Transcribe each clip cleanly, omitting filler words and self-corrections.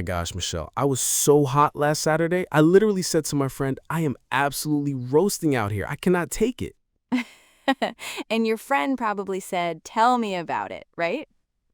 my gosh, Michelle. I was so hot last Saturday. I literally said to my friend, I am absolutely roasting out here. I cannot take it. And your friend probably said, "Tell me about it," right?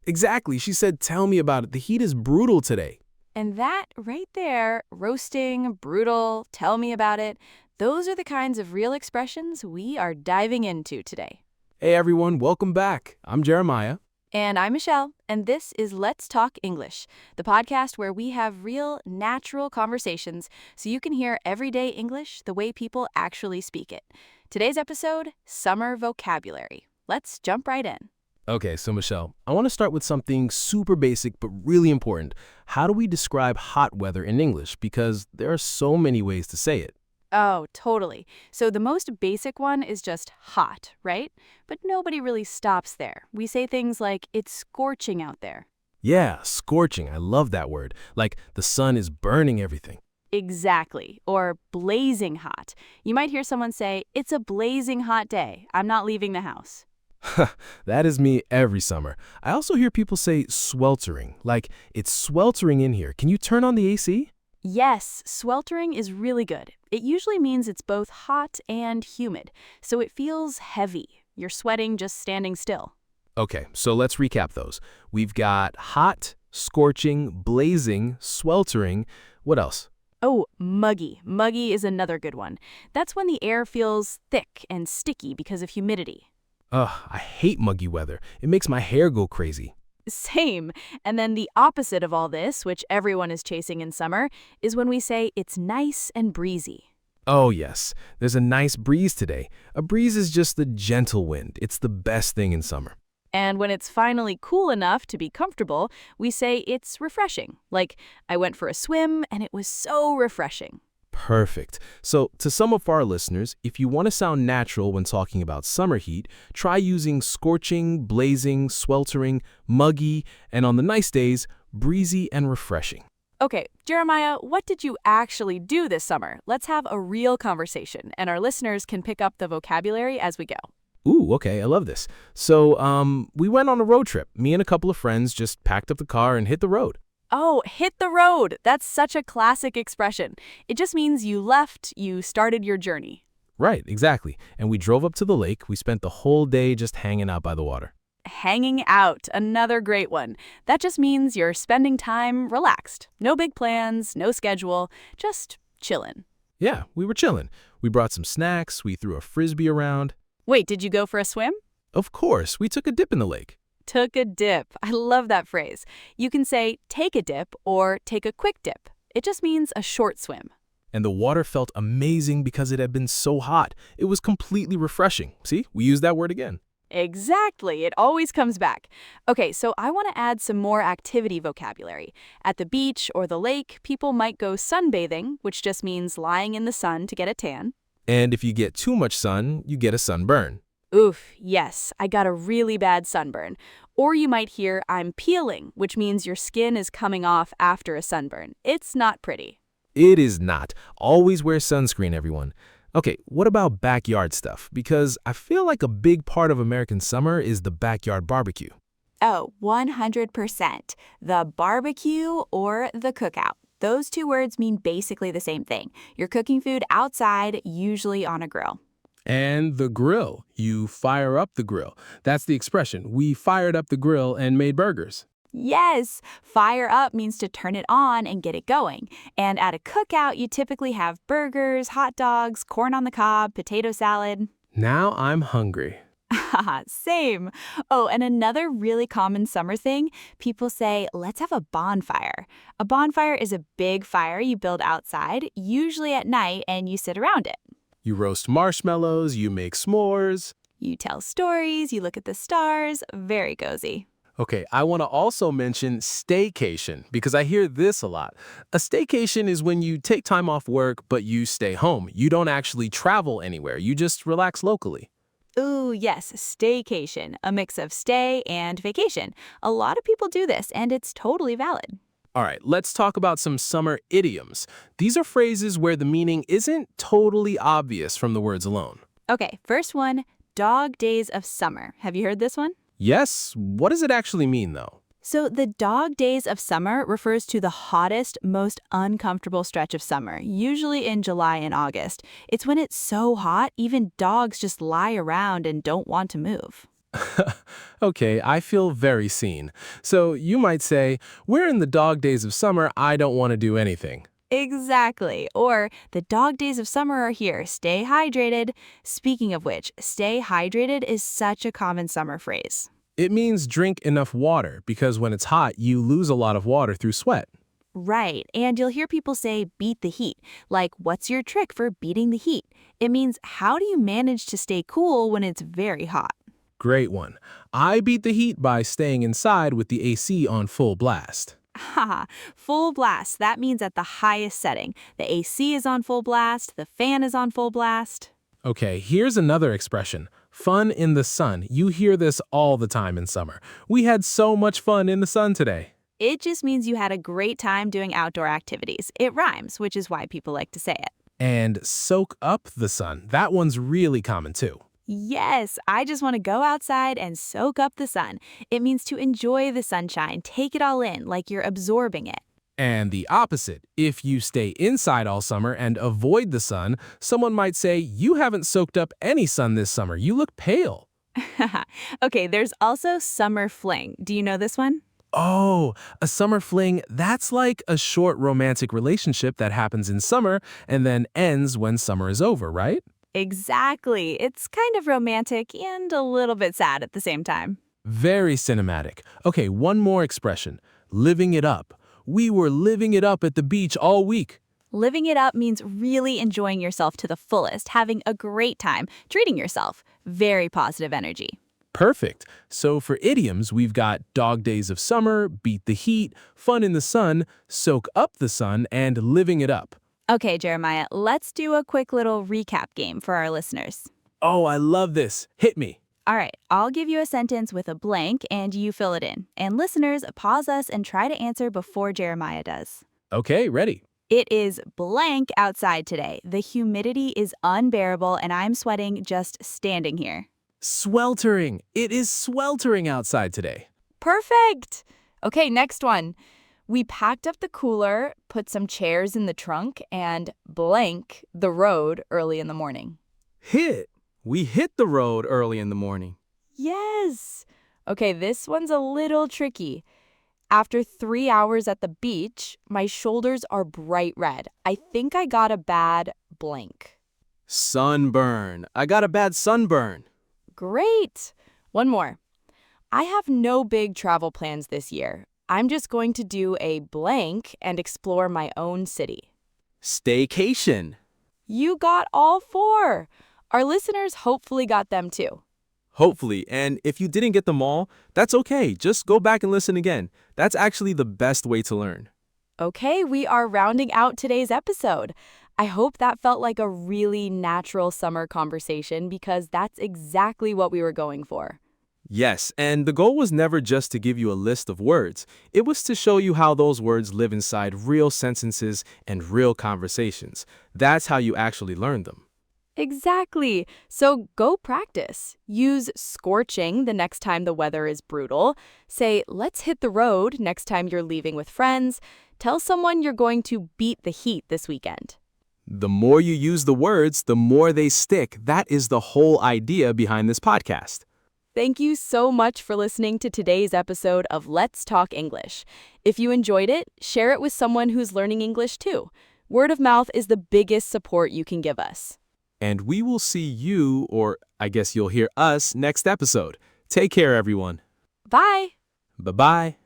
Exactly. She said, tell me about it. The heat is brutal today. And that right there, roasting, brutal, tell me about it, those are the kinds of real expressions we are diving into today. Hey everyone, welcome back. I'm Jeremiah. And I'm Michelle, and this is Let's Talk English, the podcast where we have real, natural conversations so you can hear everyday English the way people actually speak it. Today's episode, Summer Vocabulary. Let's jump right in. Okay, so Michelle, I want to start with something super basic but really important. How do we describe hot weather in English? Because there are so many ways to say it. Oh, totally. So the most basic one is just hot, right? But nobody really stops there. We say things like, it's scorching out there. Yeah, scorching. I love that word. Like the sun is burning everything. Exactly. Or blazing hot. You might hear someone say, it's a blazing hot day. I'm not leaving the house. That is me every summer. I also hear people say sweltering, like it's sweltering in here. Can you turn on the AC? Yes, sweltering is really good. It usually means it's both hot and humid, so it feels heavy. You're sweating just standing still. Okay, so let's recap those. We've got hot, scorching, blazing, sweltering. What else? Oh, muggy. Muggy is another good one. That's when the air feels thick and sticky because of humidity. Ugh, I hate muggy weather. It makes my hair go crazy. Same. And then the opposite of all this, which everyone is chasing in summer, is when we say it's nice and breezy. Oh yes, there's a nice breeze today. A breeze is just a gentle wind. It's the best thing in summer. And when it's finally cool enough to be comfortable, we say it's refreshing. Like, I went for a swim and it was so refreshing. Perfect. So, to some of our listeners, if you want to sound natural when talking about summer heat, try using scorching, blazing, sweltering, muggy, and on the nice days, breezy and refreshing. Okay, Jeremiah, what did you actually do this summer? Let's have a real conversation, and our listeners can pick up the vocabulary as we go. Ooh, okay, I love this. So, we went on a road trip. Me and a couple of friends just packed up the car and hit the road. Oh, hit the road. That's such a classic expression. It just means you left, you started your journey. Right, exactly. And we drove up to the lake. We spent the whole day just hanging out by the water. Hanging out, another great one. That just means you're spending time relaxed. No big plans, no schedule, just chillin'. Yeah, we were chilling. We brought some snacks. We threw a frisbee around. Wait, did you go for a swim? Of course, we took a dip in the lake. Took a dip. I love that phrase. You can say take a dip or take a quick dip. It just means a short swim. And the water felt amazing because it had been so hot. It was completely refreshing. See, we used that word again. Exactly. It always comes back. Okay, so I want to add some more activity vocabulary. At the beach or the lake, people might go sunbathing, which just means lying in the sun to get a tan. And if you get too much sun, you get a sunburn. Oof, yes, I got a really bad sunburn. Or you might hear I'm peeling, which means your skin is coming off after a sunburn. It's not pretty. It is not. Always wear sunscreen, everyone. Okay, what about backyard stuff? Because I feel like a big part of American summer is the backyard barbecue. Oh, 100%. The barbecue or the cookout. Those two words mean basically the same thing. You're cooking food outside, usually on a grill. And the grill. You fire up the grill. That's the expression. We fired up the grill and made burgers. Yes, fire up means to turn it on and get it going. And at a cookout, you typically have burgers, hot dogs, corn on the cob, potato salad. Now I'm hungry. Haha, same. Oh, and another really common summer thing, people say, let's have a bonfire. A bonfire is a big fire you build outside, usually at night, and you sit around it. You roast marshmallows, you make s'mores. You tell stories, you look at the stars, very cozy. Okay, I want to also mention staycation because I hear this a lot. A staycation is when you take time off work, but you stay home. You don't actually travel anywhere. You just relax locally. Ooh, yes, staycation, a mix of stay and vacation. A lot of people do this, and it's totally valid. All right, let's talk about some summer idioms. These are phrases where the meaning isn't totally obvious from the words alone. Okay, first one, dog days of summer. Have you heard this one? Yes, what does it actually mean, though? So, the dog days of summer refers to the hottest, most uncomfortable stretch of summer, usually in July and August. It's when it's so hot, even dogs just lie around and don't want to move. Okay, I feel very seen. So you might say, we're in the dog days of summer, I don't want to do anything. Exactly. Or, the dog days of summer are here. Stay hydrated. Speaking of which, stay hydrated is such a common summer phrase. It means drink enough water because when it's hot, you lose a lot of water through sweat. Right. And you'll hear people say, beat the heat. Like, what's your trick for beating the heat? It means, how do you manage to stay cool when it's very hot? Great one. I beat the heat by staying inside with the AC on full blast. Haha, full blast. That means at the highest setting. The AC is on full blast, the fan is on full blast. Okay, here's another expression. Fun in the sun. You hear this all the time in summer. We had so much fun in the sun today. It just means you had a great time doing outdoor activities. It rhymes, which is why people like to say it. And soak up the sun. That one's really common too. Yes, I just want to go outside and soak up the sun. It means to enjoy the sunshine, take it all in, like you're absorbing it. And the opposite, if you stay inside all summer and avoid the sun, someone might say, you haven't soaked up any sun this summer. You look pale. Okay, there's also summer fling. Do you know this one? Oh, a summer fling, that's like a short romantic relationship that happens in summer and then ends when summer is over, right? Exactly. It's kind of romantic and a little bit sad at the same time. Very cinematic. Okay, one more expression. Living it up. We were living it up at the beach all week. Living it up means really enjoying yourself to the fullest, having a great time, treating yourself. Very positive energy. Perfect. So for idioms, we've got dog days of summer, beat the heat, fun in the sun, soak up the sun, and living it up. Okay, Jeremiah, let's do a quick little recap game for our listeners. Oh, I love this. Hit me. All right, I'll give you a sentence with a blank and you fill it in. And listeners, pause us and try to answer before Jeremiah does. Okay, ready. It is blank outside today. The humidity is unbearable and I'm sweating just standing here. Sweltering. It is sweltering outside today. Perfect! Okay, next one. We packed up the cooler, put some chairs in the trunk, and blank the road early in the morning. Hit. We hit the road early in the morning. Yes! Okay, this one's a little tricky. After 3 hours at the beach, my shoulders are bright red. I think I got a bad blank. Sunburn. I got a bad sunburn. Great! One more. I have no big travel plans this year. I'm just going to do a blank and explore my own city. Staycation. You got all 4. Our listeners hopefully got them too. Hopefully, and if you didn't get them all, that's okay. Just go back and listen again. That's actually the best way to learn. Okay, we are rounding out today's episode. I hope that felt like a really natural summer conversation because that's exactly what we were going for. Yes, and the goal was never just to give you a list of words. It was to show you how those words live inside real sentences and real conversations. That's how you actually learn them. Exactly. So go practice. Use scorching the next time the weather is brutal. Say, let's hit the road next time you're leaving with friends. Tell someone you're going to beat the heat this weekend. The more you use the words, the more they stick. That is the whole idea behind this podcast. Thank you so much for listening to today's episode of Let's Talk English. If you enjoyed it, share it with someone who's learning English too. Word of mouth is the biggest support you can give us. And we will see you, or I guess you'll hear us, next episode. Take care, everyone. Bye! Bye-bye.